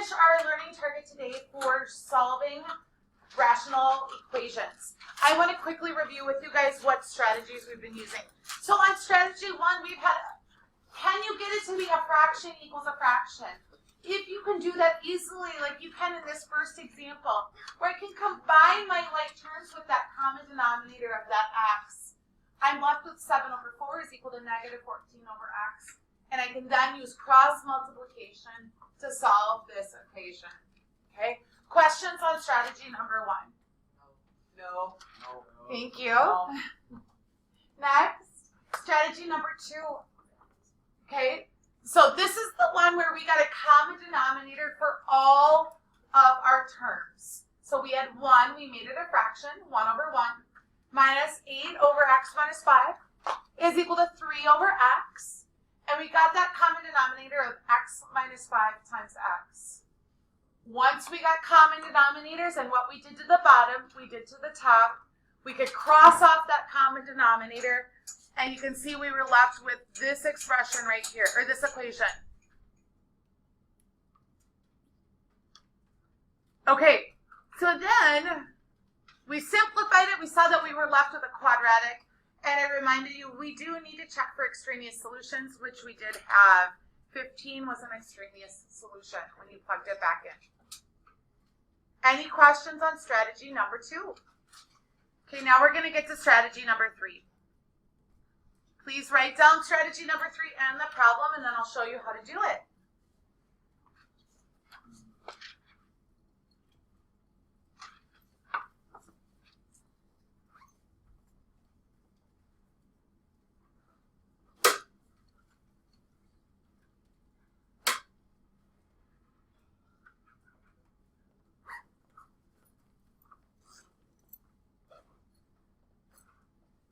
finish our learning target today for solving rational equations. I want to quickly review with you guys what strategies we've been using. So on strategy 1, we've had, can you get it to be a fraction equals a fraction? If you can do that easily, like you can in this first example, where I can combine my like terms with that common denominator of that x, I'm left with 7 over 4 is equal to negative 14 over x. And I can then use cross multiplication to solve this equation. Okay? Questions on strategy number 1? No. Thank you. No. Next, strategy number 2. Okay? So this is the one where we got a common denominator for all of our terms. So we had 1, we made it a fraction, 1 over 1, minus 8 over x minus 5 is equal to 3 over x. And we got that common denominator of x minus 5 times x. Once we got common denominators, and what we did to the bottom, we did to the top, we could cross off that common denominator, and you can see we were left with this expression right here, or this equation. Okay, so then we simplified it. We saw that we were left with a quadratic. And I reminded you, we do need to check for extraneous solutions, which we did have. 15 was an extraneous solution when you plugged it back in. Any questions on strategy number 2? Okay, now we're going to get to strategy number 3. Please write down strategy number 3 and the problem, and then I'll show you how to do it.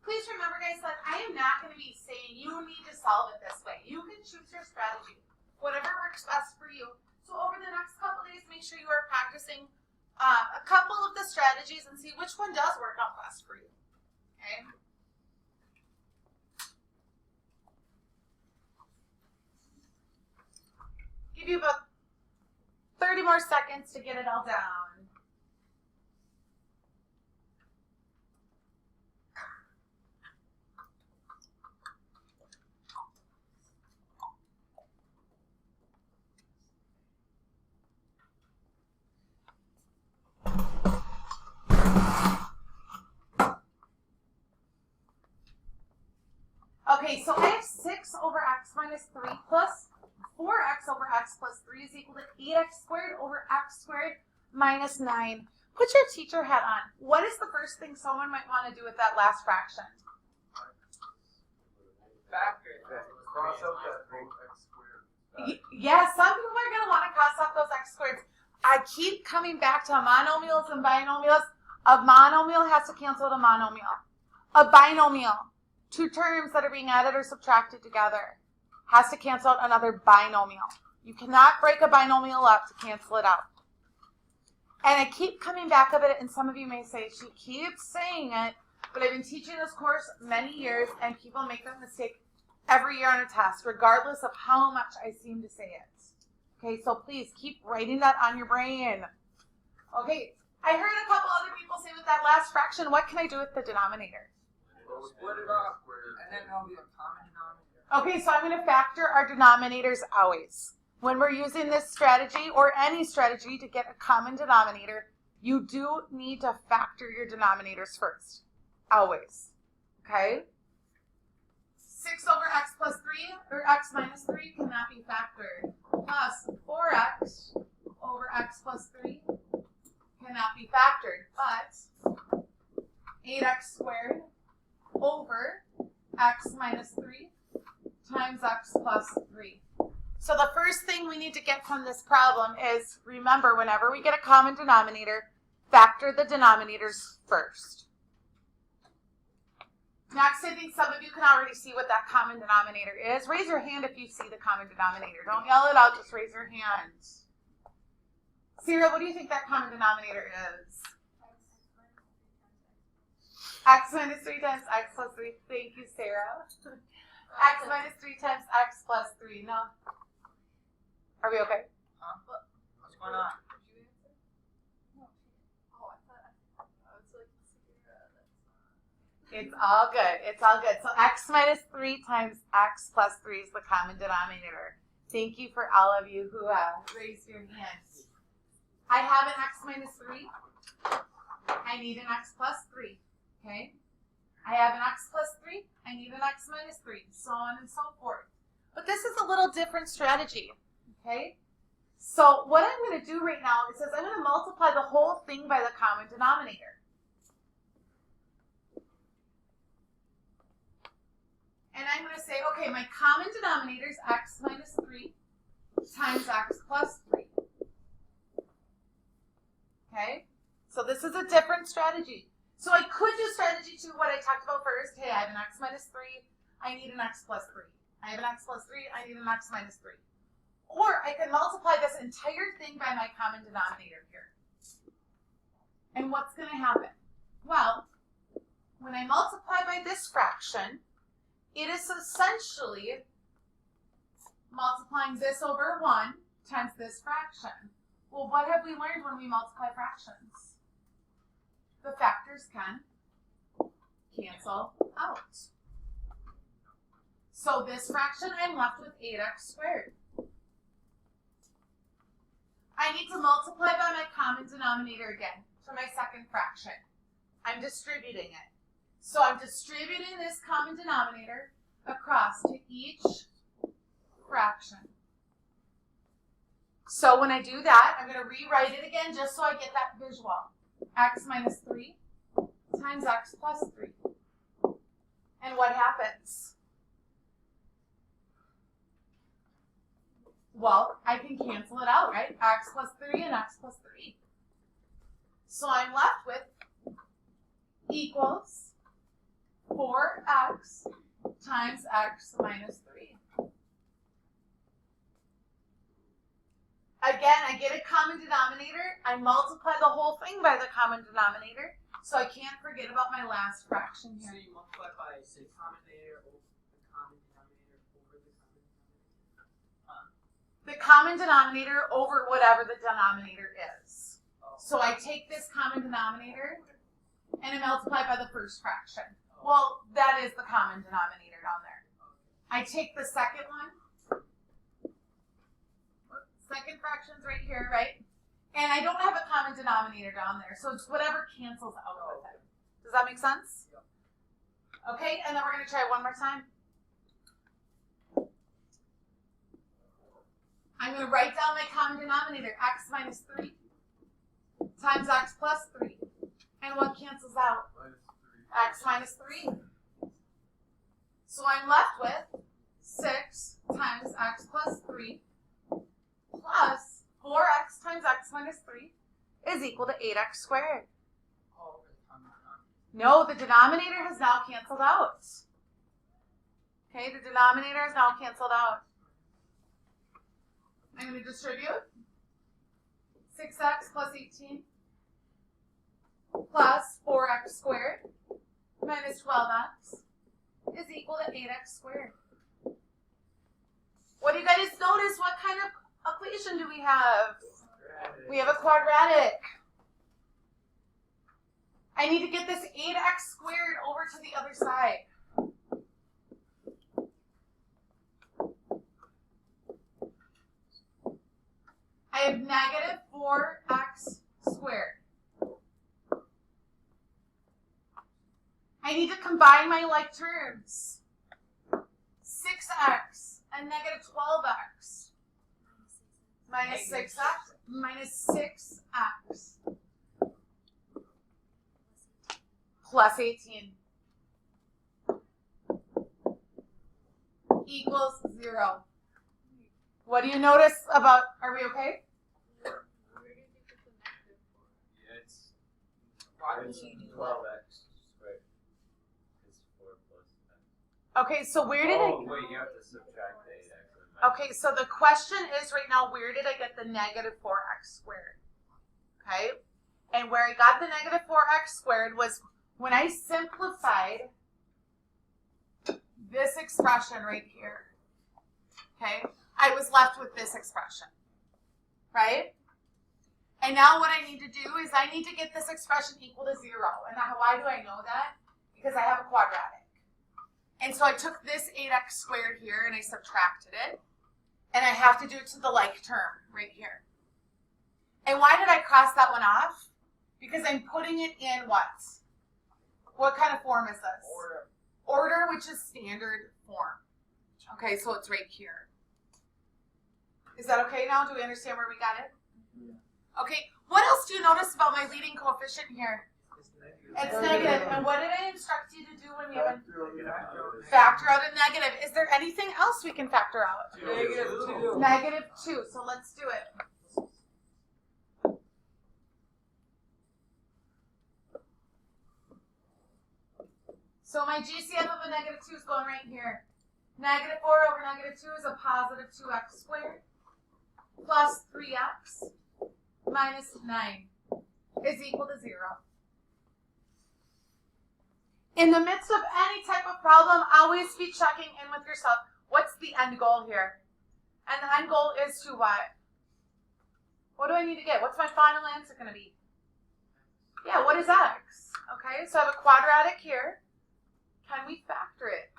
Please remember, guys, that I am not going to be saying you need to solve it this way. You can choose your strategy, whatever works best for you. So over the next couple days, make sure you are practicing a couple of the strategies and see which one does work out best for you. Okay? Give you about 30 more seconds to get it all down. Okay, so I have 6 over x minus 3 plus 4x over x plus 3 is equal to 8x squared over x squared minus 9. Put your teacher hat on. What is the first thing someone might want to do with that last fraction? Factor it. Cross out that x squared. Yeah, some people are going to want to cross off those x squareds. I keep coming back to monomials and binomials. A monomial has to cancel a monomial. A binomial, 2 terms that are being added or subtracted together, has to cancel out another binomial. You cannot break a binomial up to cancel it out. And I keep coming back of it, and some of you may say, she keeps saying it, but I've been teaching this course many years, and people make that mistake every year on a test, regardless of how much I seem to say it. Okay, so please keep writing that on your brain. Okay, I heard a couple other people say with that last fraction, what can I do with the denominator? Split it up, and then there'll be a common denominator. Okay, so I'm going to factor our denominators always. When we're using this strategy or any strategy to get a common denominator, you do need to factor your denominators first. Always. Okay? 6 over x plus 3, or x minus 3 cannot be factored. Plus 4x over x plus 3 cannot be factored. But 8x squared over x minus 3 times x plus 3. So the first thing we need to get from this problem is, remember, whenever we get a common denominator, factor the denominators first. Next, I think some of you can already see what that common denominator is. Raise your hand if you see the common denominator. Don't yell it out, just raise your hand. Sarah, what do you think that common denominator is? X minus 3 times x plus 3. Thank you, Sarah. X minus 3 times x plus 3. No. Are we okay? going on? It's all good. It's all good. So x minus 3 times x plus 3 is the common denominator. Thank you for all of you who raised your hands. I have an x minus 3. I need an x plus 3. Okay? I have an x plus 3. I need an x minus 3. So on and so forth. But this is a little different strategy. Okay? So what I'm going to do right now is I'm going to multiply the whole thing by the common denominator. And I'm going to say, okay, my common denominator is x minus 3 times x plus 3. Okay? So this is a different strategy. So I could do strategy 2, what I talked about first. Hey, I have an x minus 3. I need an x plus 3. I have an x plus 3. I need an x minus 3. Or I can multiply this entire thing by my common denominator here. And what's going to happen? Well, when I multiply by this fraction, it is essentially multiplying this over 1 times this fraction. Well, what have we learned when we multiply fractions? The factors can cancel out. So this fraction, I'm left with 8x squared. I need to multiply by my common denominator again for my second fraction. I'm distributing it. So I'm distributing this common denominator across to each fraction. So when I do that, I'm going to rewrite it again just so I get that visual. X minus 3 times x plus 3. And what happens? Well, I can cancel it out, right? X plus 3 and x plus 3. So I'm left with equals 4x times x minus 3. Again, I get a common denominator. I multiply the whole thing by the common denominator, so I can't forget about my last fraction here. So you multiply by, say, common denominator over the common denominator over the common denominator? The common denominator over whatever the denominator is. So I take this common denominator and I multiply by the first fraction. Well, that is the common denominator down there. I take the second one. Second fraction's right here, right? And I don't have a common denominator down there, so it's whatever cancels out with it. Does that make sense? Okay, and then we're going to try one more time. I'm going to write down my common denominator, x minus 3 times x plus 3. And what cancels out? X minus 3. So I'm left with 6 times x plus 3 plus 4x times x minus 3 is equal to 8x squared. No, the denominator has now canceled out. Okay, the denominator is now canceled out. I'm going to distribute 6x plus 18 plus 4x squared minus 12x is equal to 8x squared. What do you guys notice? What kind of equation do we have? We have a quadratic. I need to get this 8x squared over to the other side. I have negative 4x squared. I need to combine my like terms. 6x and negative 12x. Minus 6x minus 6x plus 18 equals 0. What do you notice about, are we okay? Yeah, it's 12x squared. It's 4 plus x. Okay, so where did I... Oh, wait, you have to subtract the 8x. Okay, so the question is right now, where did I get the negative 4x squared? Okay, and where I got the negative 4x squared was when I simplified this expression right here. Okay, I was left with this expression, right? And now what I need to do is I need to get this expression equal to 0. And why do I know that? Because I have a quadratic. And so I took this 8x squared here and I subtracted it. And I have to do it to the like term right here. And why did I cross that one off? Because I'm putting it in what? What kind of form is this? Order, which is standard form. Okay, so it's right here. Is that okay now? Do we understand where we got it? Okay, what else do you notice about my leading coefficient here? It's negative. And what did I instruct you to do when you have factor out a negative? Is there anything else we can factor out? -2. -2. So let's do it. So my GCF of a -2 is going right here. -4 over -2 is a positive 2x squared plus 3x minus 9 is equal to 0. In the midst of any type of problem, always be checking in with yourself. What's the end goal here? And the end goal is to what? What do I need to get? What's my final answer going to be? Yeah, what is x? Okay, so I have a quadratic here. Can we factor it?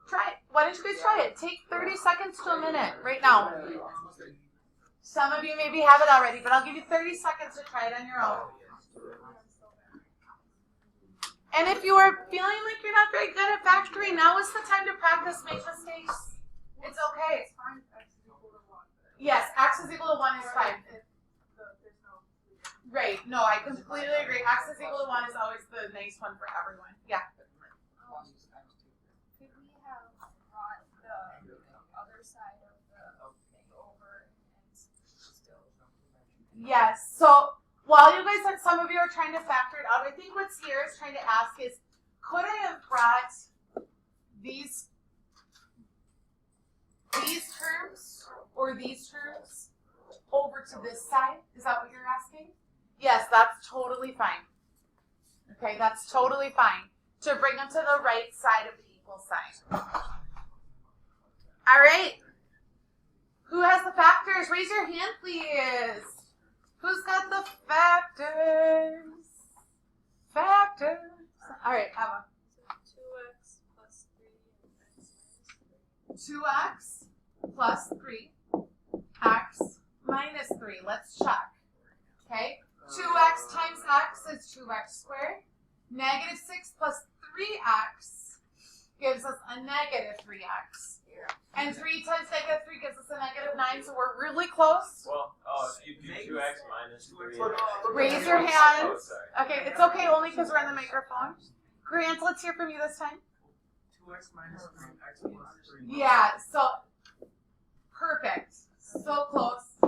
Try it. Why don't you guys try it? Take 30 seconds to a minute right now. Some of you maybe have it already, but I'll give you 30 seconds to try it on your own. And if you are feeling like you're not very good at factoring, now is the time to practice, make mistakes. It's okay. Yes, x is equal to 1 is fine. Right. No, I completely agree. X is equal to 1 is always the nice one for everyone. Yeah. Could we have brought the other side of the thing over and still? Yes. So while you guys, some of you are trying to factor it out, I think what Sierra is trying to ask is, could I have brought these terms or these terms over to this side? Is that what you're asking? Yes, that's totally fine. Okay, that's totally fine. To bring them to the right side of the equal sign. All right. Who has the factors? Raise your hand, please. Who's got the factors? Factors. All right, Emma. 2x plus 3 and x minus 3. 2x plus 3, x minus 3. Let's check. Okay. 2x times x is 2x squared. -6 plus 3x gives us a -3x. And 3 times -3 gives us a -9, so we're really close. Well, if you do 2x minus 3. Raise your hand. Okay, it's okay only because we're on the microphone. Grant, let's hear from you this time. 2x minus 3, x plus 3. Yeah, so perfect. So close.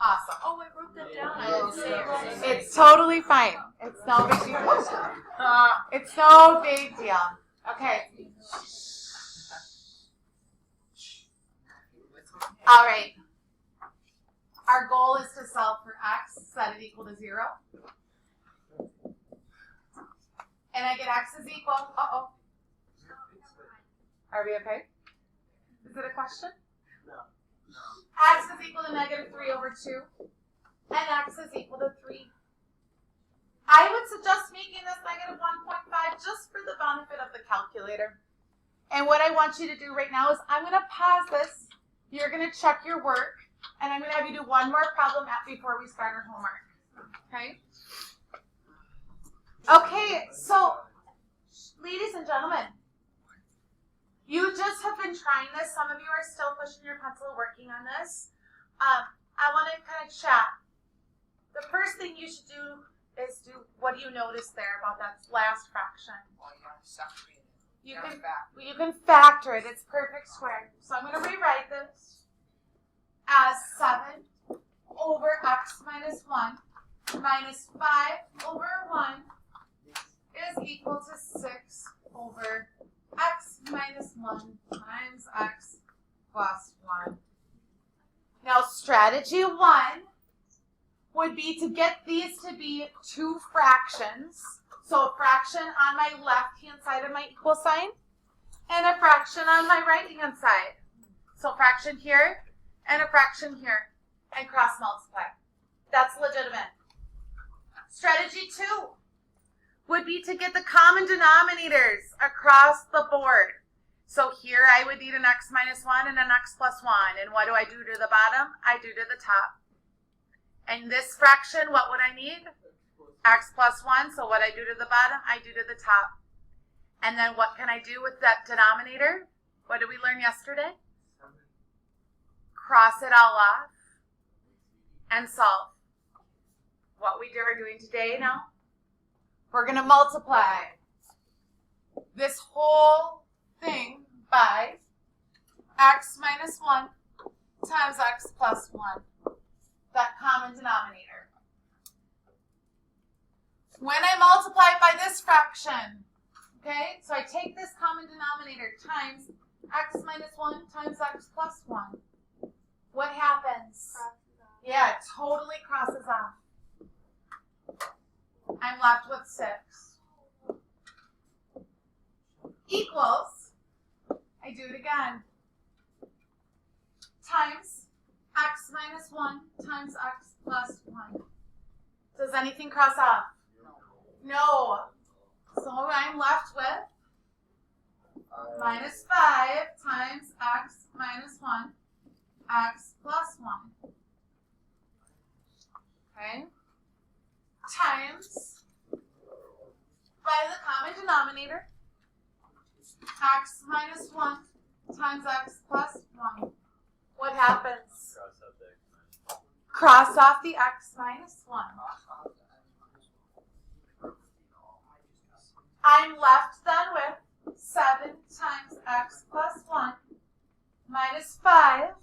Awesome. Oh, I wrote that down. I didn't say it wrong. It's totally fine. It's no big deal. It's no big deal. Okay. All right. Our goal is to solve for x, set it equal to 0. And I get x is equal. Uh-oh. Are we okay? Is it a question? No. X is equal to -3 over 2. And x is equal to 3. I would suggest making this -1.5 just for the benefit of the calculator. And what I want you to do right now is I'm going to pause this. You're going to check your work. And I'm going to have you do one more problem before we start our homework. Okay? Okay, so ladies and gentlemen, you just have been trying this. Some of you are still pushing your pencil, working on this. I want to kind of chat. The first thing you should do is what do you notice there about that last fraction? Well, you have to separate it. You can factor it. It's perfect square. So I'm going to rewrite this as 7 over x minus 1 minus 5 over 1 is equal to 6 over x minus 1 times x plus 1. Now, strategy 1 would be to get these to be two fractions. So a fraction on my left-hand side of my equal sign and a fraction on my right-hand side. So fraction here and a fraction here. and cross multiply. That's legitimate. Strategy 2 would be to get the common denominators across the board. So here I would need an x minus 1 and an x plus 1. And what do I do to the bottom? I do to the top. And this fraction, what would I need? X plus 1. So what I do to the bottom, I do to the top. And then what can I do with that denominator? What did we learn yesterday? Cross it all off and solve. What we are doing today now, we're going to multiply this whole thing by x minus 1 times x plus 1, that common denominator. When I multiply by this fraction, okay, so I take this common denominator times x minus 1 times x plus 1. What happens? Yeah, it totally crosses off. I'm left with 6. Equals, I do it again, times x minus 1 times x plus 1. Does anything cross off? No. So I'm left with minus 5 times x minus 1, x plus 1. Okay? Times, by the common denominator, x minus 1 times x plus 1. What happens? Cross off the x minus 1. I'm left then with 7 times x plus 1 minus 5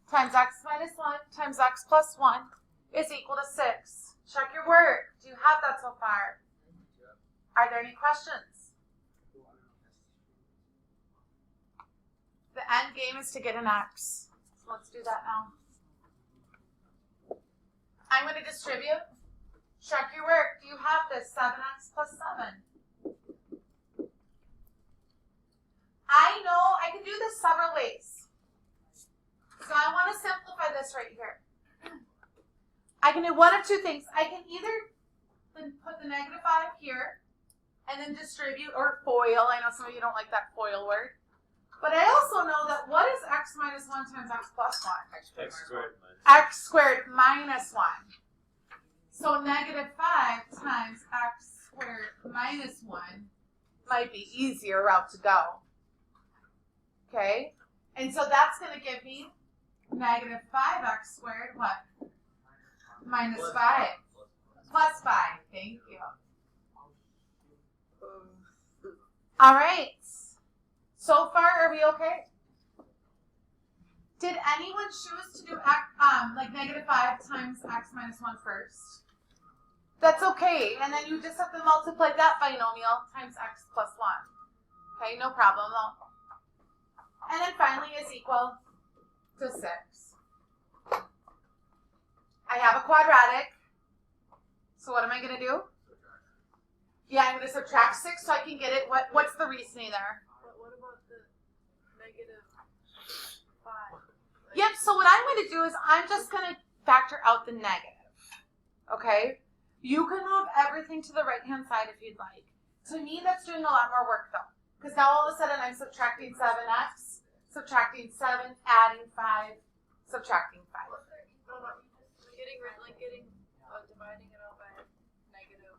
times x minus 1 times x plus 1 is equal to 6. Check your work. Do you have that so far? Are there any questions? The end game is to get an x. So let's do that now. I'm going to distribute. Check your work. Do you have this? 7x plus 7. I know I can do this several ways. So I want to simplify this right here. I can do one of two things. I can either put the negative 5 here and then distribute, or FOIL. I know some of you don't like that FOIL word. But I also know that what is x minus 1 times x plus 1? X squared. X squared minus 1. So negative 5 times x squared minus 1 might be easier route to go. Okay? And so that's going to give me negative 5x squared, what? Minus 5. Plus 5. Thank you. All right. So far, are we okay? Did anyone choose to do like negative 5 times x minus 1 first? That's okay. And then you just have to multiply that binomial times x plus 1. Okay, no problem though. And then finally is equal to 6. I have a quadratic. So what am I going to do? Yeah, I'm going to subtract 6 so I can get it. What's the reasoning there? What about the negative 5? Yep, so what I'm going to do is I'm just going to factor out the negative. Okay? You can move everything to the right-hand side if you'd like. To me, that's doing a lot more work, though. Because now all of a sudden I'm subtracting 7x, subtracting 7, adding 5, subtracting 5. Dividing it out by negative.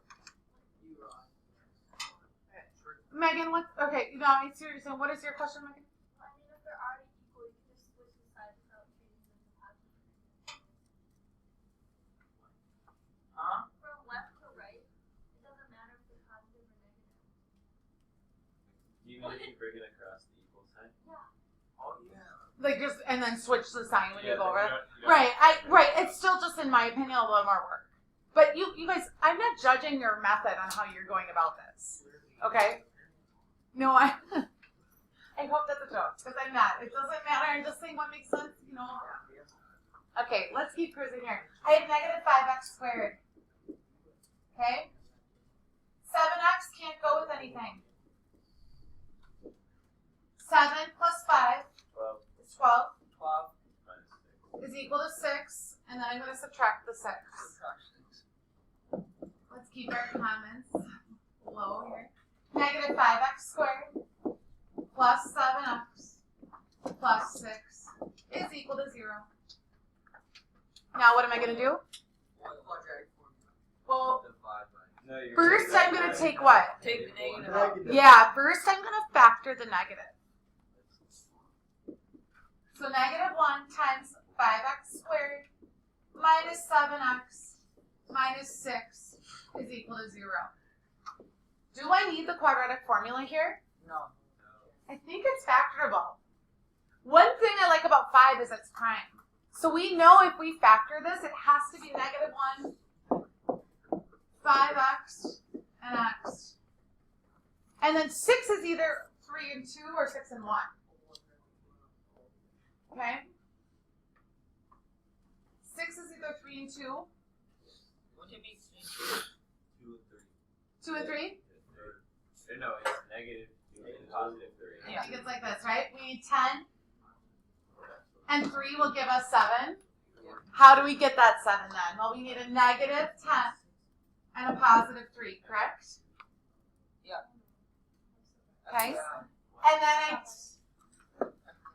Megan, what? Okay, no, I see what you're saying. What is your question, Megan? I mean, if they're already equal, you can just switch the sides without changing them to positive. Huh? From left to right, it doesn't matter if they're positive or negative. Do you mean if you bring it across the equal sign? Yeah. Oh yeah. Like just, and then switch the sign when you go over it. You don't Right, right. It's still just, in my opinion, a little more work. But you guys, I'm not judging your method on how you're going about this. Okay? No, I hope that's a joke, because I'm not. It doesn't matter. I'm just saying what makes sense, you know. Okay, let's keep cruising here. I have negative 5x squared. Okay? 7x can't go with anything. 7 plus 5 12 is 12. 12. minus 6. Is equal to 6. And then I'm going to subtract the 6. Let's keep our comments low here. Negative 5x squared plus 7x plus 6 is equal to 0. Now what am I going to do? Quadratic formula. Well, No, you're first I'm going to take what? Take the negative out. Yeah, first I'm going to factor the negative. So negative 1 times 5x squared minus 7x minus 6 is equal to 0. Do I need the quadratic formula here? No. I think it's factorable. One thing I like about 5 is it's prime. So we know if we factor this, it has to be negative 1, 5x, and x. And then 6 is either 3 and 2 or 6 and 1. Okay? 6 is either 3 and 2, Wouldn't it be 2 and 3. No, it's negative 2 and positive 3. I think it's like this, right? We need 10, and 3 will give us 7. How do we get that 7 then? Well, we need a negative 10 and a positive 3, correct? Yeah. Okay. And then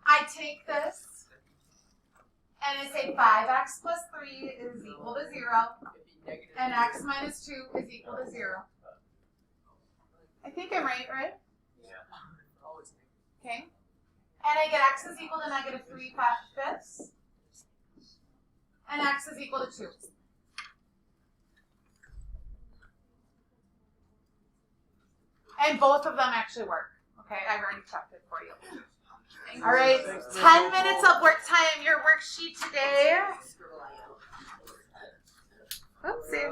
I take this and I say 5x plus 3 is equal to 0, and x minus 2 is equal to 0. I think I'm right? Okay. And I get x is equal to negative 3/5, and x is equal to 2. And both of them actually work. Okay, I've already checked it for you. All right, 10 minutes of work time. Your worksheet today. Oopsie.